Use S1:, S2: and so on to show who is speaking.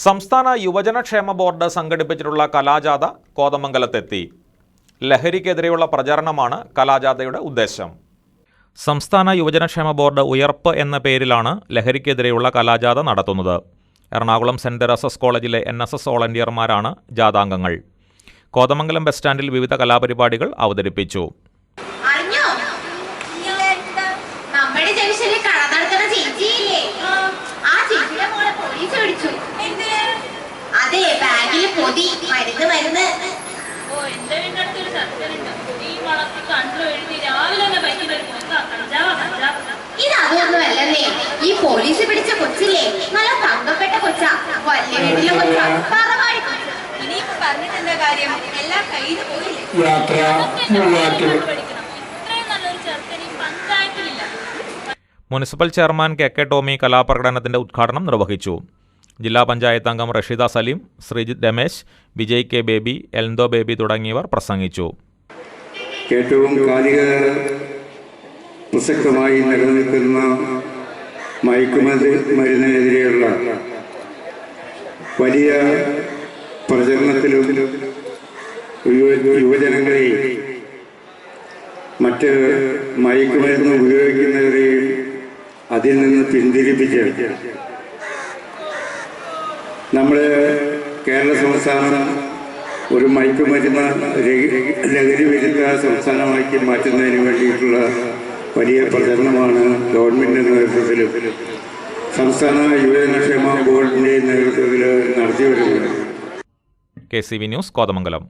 S1: സംസ്ഥാന യുവജനക്ഷേമ ബോർഡ് സംഘടിപ്പിച്ചിട്ടുള്ള കലാജാഥ കോതമംഗലത്തെത്തി. ലഹരിക്കെതിരെയുള്ള പ്രചാരണമാണ് കലാജാഥയുടെ ഉദ്ദേശം. സംസ്ഥാന യുവജനക്ഷേമ ബോർഡ് ഉയർപ്പ് എന്ന പേരിലാണ് ലഹരിക്കെതിരെയുള്ള കലാജാഥ നടത്തുന്നത്. എറണാകുളം സെന്റ് തെരേസസ് കോളേജിലെ NSS വോളണ്ടിയർമാരാണ് ജാഥാംഗങ്ങൾ. കോതമംഗലം ബസ് സ്റ്റാൻഡിൽ വിവിധ കലാപരിപാടികൾ അവതരിപ്പിച്ചു.
S2: ഇതൊന്നുമല്ലേ ഈ പോലീസ് പിടിച്ച കൊച്ചില്ലേ, നല്ല തങ്കപ്പെട്ട കൊച്ചാ, വലിയ വീട്ടിലെ കൊച്ചാ, പറവാടി കൊച്ച. ഇനിയിപ്പോ പറഞ്ഞിട്ട് എന്താ കാര്യം, എല്ലാം കയ്യിൽ പോയില്ലേ.
S1: മുനിസിപ്പൽ ചെയർമാൻ KK ടോമി കലാപ്രകടനത്തിന്റെ ഉദ്ഘാടനം നിർവഹിച്ചു. ജില്ലാ പഞ്ചായത്ത് അംഗം റഷീദ സലീം, ശ്രീജിത്ത് രമേശ്, വിജയ് K ബേബി, എൽദോ ബേബി തുടങ്ങിയവർ പ്രസംഗിച്ചു.
S3: ഏറ്റവും കാലിക പ്രസക്തമായി നിലനിൽക്കുന്ന മയക്കുമരുന്നിനെതിരെയുള്ള വലിയ പ്രചരണത്തിലും യുവജനങ്ങളെ മറ്റ് മയക്കുമരുന്ന് ഉപയോഗിക്കുന്നവരെയും അതിൽ നിന്ന് പിന്തിരിപ്പിച്ച് നമ്മുടെ കേരള സംസ്ഥാനം ഒരു മയക്കുമരുന്ന് ലഹരി വിരുദ്ധ സംസ്ഥാനമാക്കി മാറ്റുന്നതിന് വേണ്ടിയിട്ടുള്ള വലിയ പ്രചരണമാണ് ഗവൺമെൻറ് നേതൃത്വത്തിലും സംസ്ഥാന യുവജനക്ഷേമ ബോർഡിൻ്റെ നേതൃത്വത്തിൽ നടത്തിവരുന്നത്.
S1: KCV news, Kothamangalam.